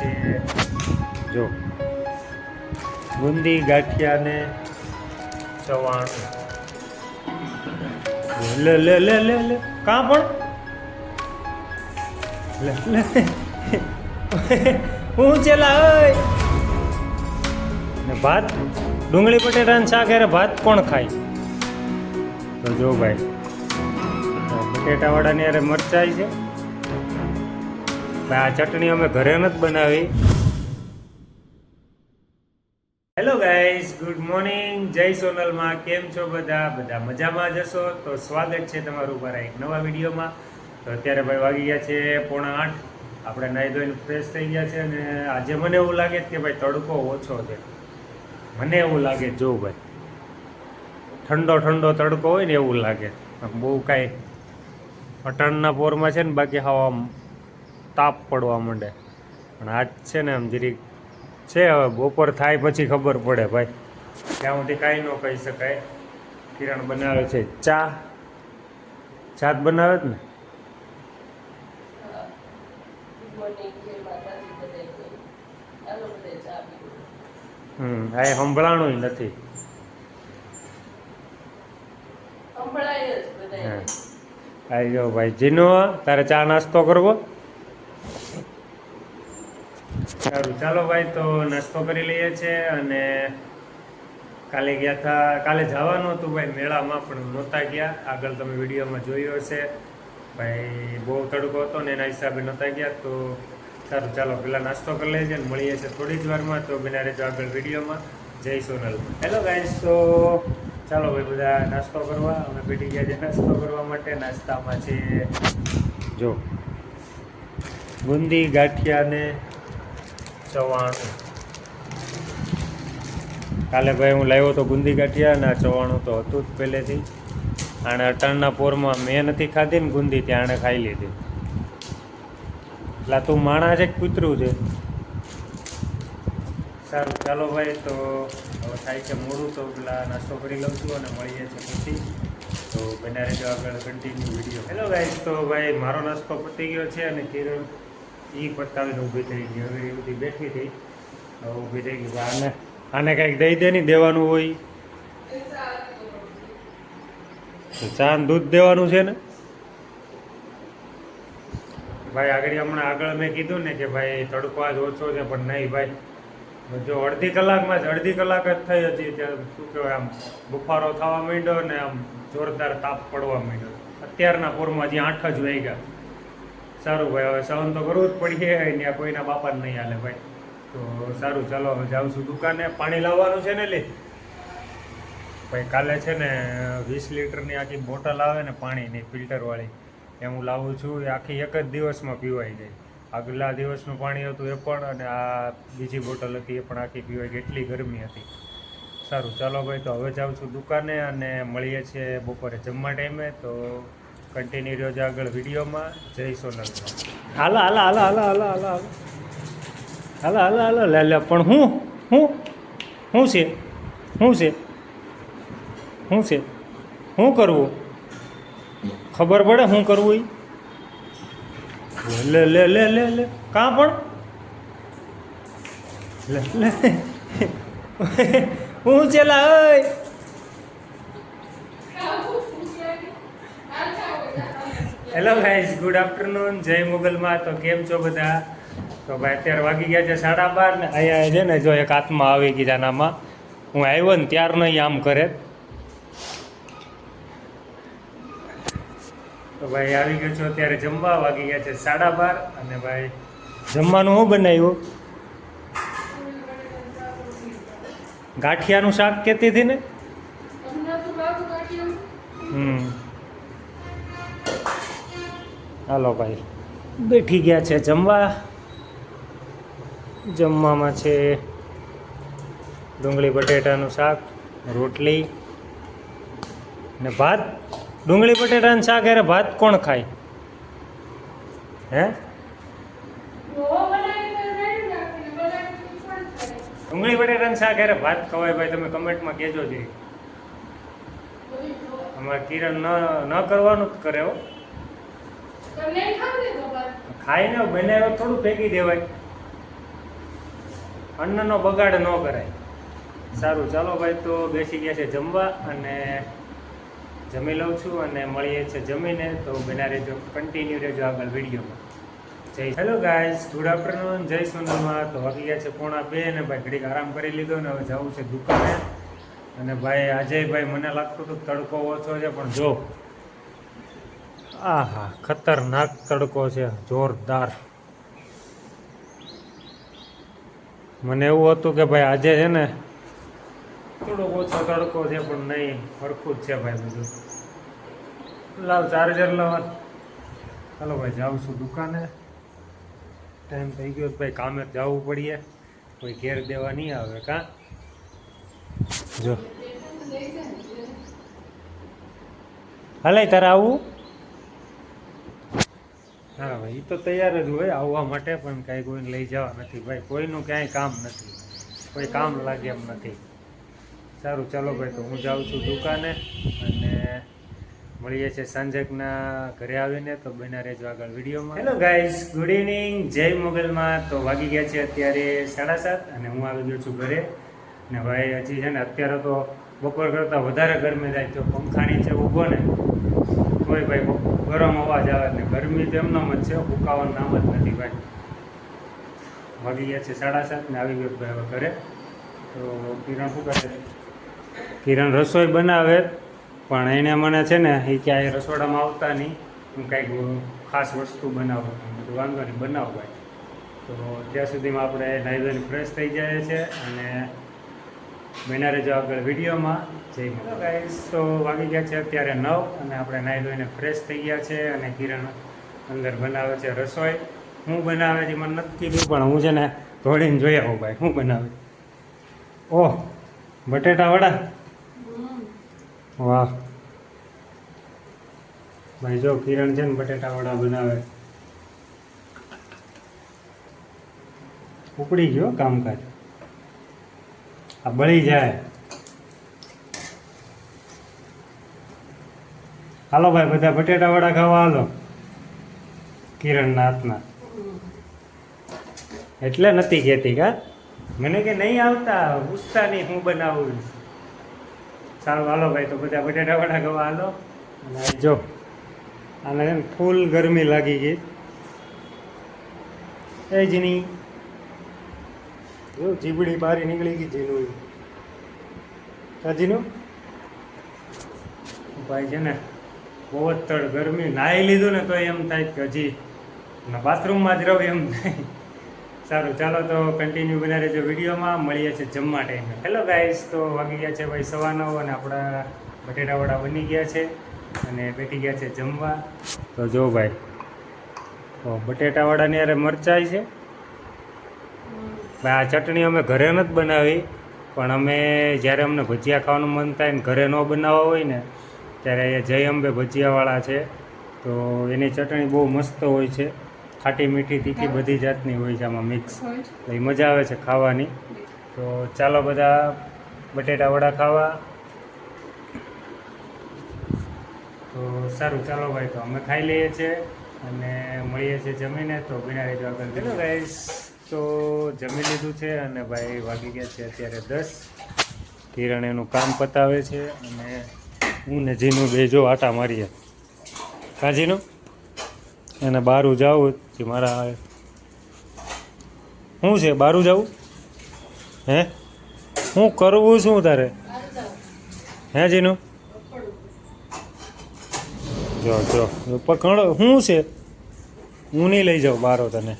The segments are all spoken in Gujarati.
છે જો બુંદી ગાંઠિયા ને ચવાણું. લે લે લે લે લે કાં પણ લે લે હું ચેલા હોય ને ભાત ડુંગળી બટેટાનું શાક અરે ભાત કોણ ખાય? તો જો ભાઈ બટેટાવાળાની અરે મરચાઈ છે ભાઈ. આ ચટણી અમે ઘરે નથી બનાવી. Hello guys, good morning. જય સોનલમાં. કેમ છો બધા? બધા મજામાં જશો તો સ્વાગત છે તમારું મારા એક નવા વિડીયોમાં. તો અત્યારે ભાઈ વાગી ગયા છે 7:45. આપણે નાહી ધોઈને ફ્રેશ થઈ ગયા છે અને આજે મને એવું લાગે કે ભાઈ તડકો ઓછો છે. મને એવું લાગે જો ભાઈ ઠંડો ઠંડો તડકો હોય ને એવું લાગે. બહુ કાંઈ અટાણના પોરમાં છે ને બાકી હવા તાપ પડવા માંડે. પણ આજ છે ને આમ જરીક છે. હવે બપોર થાય પછી ખબર પડે ભાઈ. ત્યાં સુધી કાંઈ ન કહી શકાય. કિરણ બનાવે છે ચા. ચા જ બનાવે જ ને. આ સંભળાણું નથી. હા જો ભાઈ જીનો તારે ચા નાસ્તો કરવો. સારું ચાલો ભાઈ, તો નાસ્તો કરી લઈએ છીએ. અને કાલે ગયા હતા, કાલે જવાનું હતું ભાઈ મેળામાં પણ નહોતા ગયા. આગળ તમે વિડીયોમાં જોયો હશે ભાઈ, બહુ તડકો હતો ને એના હિસાબે નહોતા ગયા. તો સારું ચાલો પહેલાં નાસ્તો કરી લઈએ છીએ, મળીએ છીએ થોડી જ વારમાં. તો બના રહેજો આગળ વિડીયોમાં. જય સોનલ. હેલો ગાઈઝ, તો ચાલો ભાઈ બધા નાસ્તો કરવા. અમે બેઠી ગયા છે નાસ્તો કરવા માટે. નાસ્તામાં છે જો બુંદી ગાંઠિયા ને ચવાણું. કાલે ભાઈ હું લાવ્યો તો બુંદી ગાંઠિયા ને આ ચવાણું તો હતું જ પહેલેથી. આણે અટાણના પોરમાં મેં નથી ખાધી ને બુંદી, ત્યાં આણે ખાઈ લીધી. એટલે તું માણા છે કે કૂતરું છે? સારું ચાલો ભાઈ, તો હવે થાય છે મોડું, તો પેલા નાસ્તો કરી લઉં છું અને મળીએ છીએ પછી. તો બના રહેજો આગળ કન્ટિન્યુ વિડીયો. હેલો ગાઈઝ, તો ભાઈ મારો નાસ્તો પતી ગયો છે અને કિરણ એ પતાવીને ઊભી થઈ ગઈ. હવે એ બધી બેઠી થઈ, ઊભી થઈ ગઈ. આને આને કંઈક દઈ દે નહીં દેવાનું હોય તો ચા ને દૂધ દેવાનું છે ને ભાઈ. આગળ મેં કીધું ને કે ભાઈ તડકો આજ ઓછો છે, પણ નહીં ભાઈ. જો અડધી કલાકમાં જ અડધી કલાક જ થઈ હતી ત્યાં શું કહેવાય આમ બફારો થવા માંડ્યો ને આમ જોરદાર તાપ પડવા માંડ્યો. અત્યારના પોરમાં હજી 8 જ વાગ્યા. સારું ભાઈ, હવે સહન તો કરવું જ પડીએ. ત્યાં કોઈના બાપાને નહીં હાલે ભાઈ. તો સારું ચાલો હવે જાઉં છું દુકાને. પાણી લાવવાનું છે ને લે ભાઈ. કાલે છે ને 20 લીટરની આખી બોટલ આવે ને પાણીની ફિલ્ટરવાળી, એ હું લાવું છું. એ આખી એક જ દિવસમાં પીવાઈ જાય. આગલા દિવસનું પાણી હતું એ પણ, અને આ બીજી બોટલ હતી એ પણ આખી પીવાઈ ગઈ. એટલી ગરમી હતી. સારું ચાલો ભાઈ, તો હવે જાઉં છું દુકાને અને મળીએ છીએ બપોરે જમવા ટાઈમે. તો કન્ટિન્યુ રહ્યો છે આગળ વિડીયોમાં. જય સોનલ. હાલો હાલો હાલો હાલો હાલો હાલો હાલો હાલો હાલો હાલો લે લે. પણ હું છે શું કરવું? ખબર પડે શું કરવું? લે લે લે લે લે કાં પણ લે લે હું ચેલા હોય. Hello guys, good afternoon. જય મુગલમાં. તો કેમ છો બધા? તો ભાઈ અત્યારે વાગી ગયા છે 12:30 ને અહીંયા છે ને જો એક આત્મા આવી ગયા નામાં. હું આવ્યો ને ત્યારનો આમ કરે. તો ભાઈ આવી ગયો છો અત્યારે જમવા. વાગી ગયા છે 12:30 અને ભાઈ જમવાનું શું બનાવ્યું? ગાંઠિયાનું શાક કહેતી હતી ને. હાલો ભાઈ બેઠી ગયા છે જમવા. જમવામાં છે ડુંગળી બટેટાનું શાક, રોટલી ને ભાત. ડુંગળી બટેટાનું શાક અરે ભાત કોણ ખાય? હે ડુંગળી બટેટાનું શાક અરે ભાત ખવાય ભાઈ? તમે કમેન્ટમાં કહેજો જઈ. અમારે કિરણ ન કરવાનું જ કરે હો. ખાઈને બનાવ્યો થોડું ફેંકી દેવાય. અન્નનો બગાડ ન કરાય. સારું ચાલો ભાઈ, તો બેસી ગયા છે જમવા અને જમી લઉં છું અને મળીએ છીએ જમીને. તો બના રહેજો, કન્ટિન્યુ રહેજો આગળ વિડીયોમાં. જય હેલો ગાઈઝ, ગુડ આફ્ટરનૂન, જય સોનલમાં. તો વાગી ગયા છે 1:30 અને ભાઈ ઘડીક આરામ કરી લીધો ને હવે જવું છે દુકાને. અને ભાઈ અજયભાઈ, મને લાગતું હતું તડકો ઓછો છે, પણ જો આહા ખતરનાક તડકો છે, જોરદાર. મને એવું હતું કે ભાઈ આજે છે ને થોડો ઓછો તડકો છે, પણ નહીં, સરખું જ છે ભાઈ બધું. લાવ ચાર્જર લાવ. ચાલો ભાઈ જાઉં છું દુકાને. ટાઈમ થઈ ગયો ભાઈ, કામે જવું પડીએ, કોઈ ઘેર દેવા નહીં આવે કાં. જો હાલે તારે આવું? હા ભાઈ, એ તો તૈયાર જ હોય આવવા માટે, પણ કાંઈ કોઈને લઈ જવા નથી ભાઈ. કોઈનું ક્યાંય કામ નથી, કોઈ કામ લાગે એમ નથી. સારું ચાલો ભાઈ, તો હું જાઉં છું દુકાને અને મળીએ છીએ સાંજેકના ઘરે આવીને. તો બના રહેજો આગળ વિડીયોમાં. હેલો ગાઈઝ, ગુડ ઇવનિંગ, જય મોગલમાં. તો વાગી ગયા છે અત્યારે 7:30 અને હું આવી ગયો છું ઘરે. ને ભાઈ હજી છે ને અત્યારે તો બપોર કરતાં વધારે ગરમી થાય. જો પંખા નીચે ઊભો ને તોય ભાઈ ગરમ અવાજ આવે ને. ગરમી તો એમનામ જ છે, ફૂંકાવાનું નામ જ નથી ભાઈ. વાગી ગયા છે 7:30 ને આવી ગયો ભાઈ હવે ઘરે. તો કિરણ શું કરે? કિરણ રસોઈ બનાવે, પણ એને મને છે ને એ ક્યાંય રસોડામાં આવતા નહીં. હું કાંઈક ખાસ વસ્તુ બનાવું, બધું વાંધો નહીં બનાવું ભાઈ. તો ત્યાં સુધીમાં આપણે નાહી ધોઈને ફ્રેશ થઈ જાય છે અને બના રહેજો આગળ વિડીયોમાં. જય માતા ગાઈસ. તો વાગી ગયા છે અત્યારે 9 અને આપણે નાહી ધોઈને ફ્રેશ થઈ ગયા છે અને કિરણ અંદર બનાવે છે રસોઈ. હું બનાવે છે મને નથી કીધું, પણ હું છે ને ધોડીને જોઈ આવું ભાઈ શું બનાવે. ઓહ, બટેટા વડા, વાહ ભાઈ. જો કિરણ છે ને બટેટા વડા બનાવે. ઉપડી ગયો કામકાજ, આ બળી જાય. હાલો ભાઈ બધા બટેટા વડા ખાવા હાલો કિરણના હાથના. એટલે નથી કહેતી કા મને કે નહીં આવતા, પૂછતા નહીં હું બનાવું. સારું હાલો ભાઈ, તો બધા બટેટા વડા ખાવા હાલો. અને જો આને છે ને ફૂલ ગરમી લાગી ગઈ. એ જીની જો જીબડી બહાર નીકળી ગઈ જીનું. જીનું ભાઈ છે ને બહુ જ તડ ગરમી. નાહી લીધું ને તો એમ થાય કે હજી બાથરૂમમાં જ રહું એમ થાય. સારું ચાલો, તો કન્ટિન્યુ બના રહેજો વિડીયોમાં. મળીએ છીએ જમવા ટાઈમે. હેલો ગાઈસ, તો વાગી ગયા છે ભાઈ 9:15 અને આપણા બટેટા વડા બની ગયા છે અને બેઠી ગયા છે જમવા. તો જો ભાઈ, બટેટા વડાની અરે મરચાઈ છે ભાઈ. આ ચટણી અમે ઘરે નથી બનાવી, પણ અમે જ્યારે અમને ભજીયા ખાવાનું મન થાય ને ઘરે ન બનાવવા હોય ને ત્યારે જય અંબે ભજીયાવાળા છે, તો એની ચટણી બહુ મસ્ત હોય છે. ખાટી મીઠી તીખી બધી જાતની હોય છે આમાં મિક્સ, એ મજા આવે છે ખાવાની. તો ચાલો બધા બટેટા વડા ખાવા. તો સારું ચાલો ભાઈ, તો અમે ખાઈ લઈએ છીએ અને મળીએ છીએ જમીને. તો બિના રહેજો આગળ. હેલો ગાઈસ, તો જમી લીધું છે અને ભાઈ વાગી ગયા છે અત્યારે 10. કિરણ એનું કામ પતાવે છે અને હું ને જીનું બે જો આટા મારીએ. કાજીનું એને બહારું જવું કે મારા શું છે બહારું જવું? હે શું કરવું શું તારે? હે જીનું જો જો પકડો શું છે? હું નહીં લઈ જાઉં બારો તને,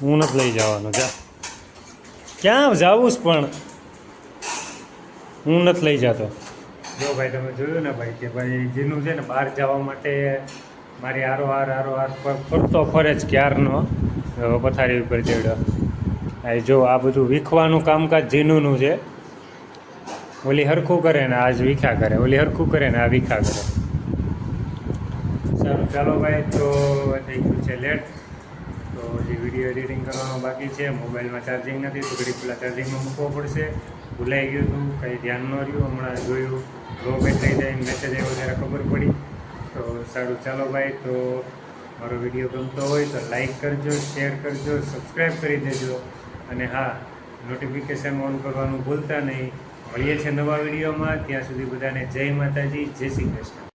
હું નથી લઈ જવાનો. જા ક્યાં જાવું જ, પણ હું નથી લઈ જતો. જો ભાઈ તમે જોયું ને ભાઈ કે ભાઈ જીનું છે ને બહાર જવા માટે મારી આરો ફરતો ફરે જ ક્યારનો પથારી ઉપર ચડ્યો. આ જો આ બધું વીખવાનું કામકાજ જીનુંનું છે. ઓલી હરખું કરે ને આજ વીખા કરે, ઓલી હરખું કરે ને આ વીખા કરે. સારું ચાલો ભાઈ, તો થઈ ગયું છે લેટ. તો હજી વિડીયો એડિટિંગ કરવાનો બાકી છે. મોબાઈલમાં ચાર્જિંગ નથી તો ઘડી પહેલાં ચાર્જિંગમાં મૂકવો પડશે. ભૂલાઈ ગયું હતું, કંઈ ધ્યાન ન રહ્યું. હમણાં જોયું લો બેટરી જાય મેસેજ આવ્યો ત્યારે ખબર પડી. તો સારું ચાલો ભાઈ, તો મારો વિડીયો ગમતો હોય તો લાઈક કરજો, શેર કરજો, સબસ્ક્રાઈબ કરી દેજો અને હા, નોટિફિકેશન ઓન કરવાનું ભૂલતા નહીં. મળીએ છીએ નવા વિડીયોમાં. ત્યાં સુધી બધાને જય માતાજી, જય શ્રી કૃષ્ણ.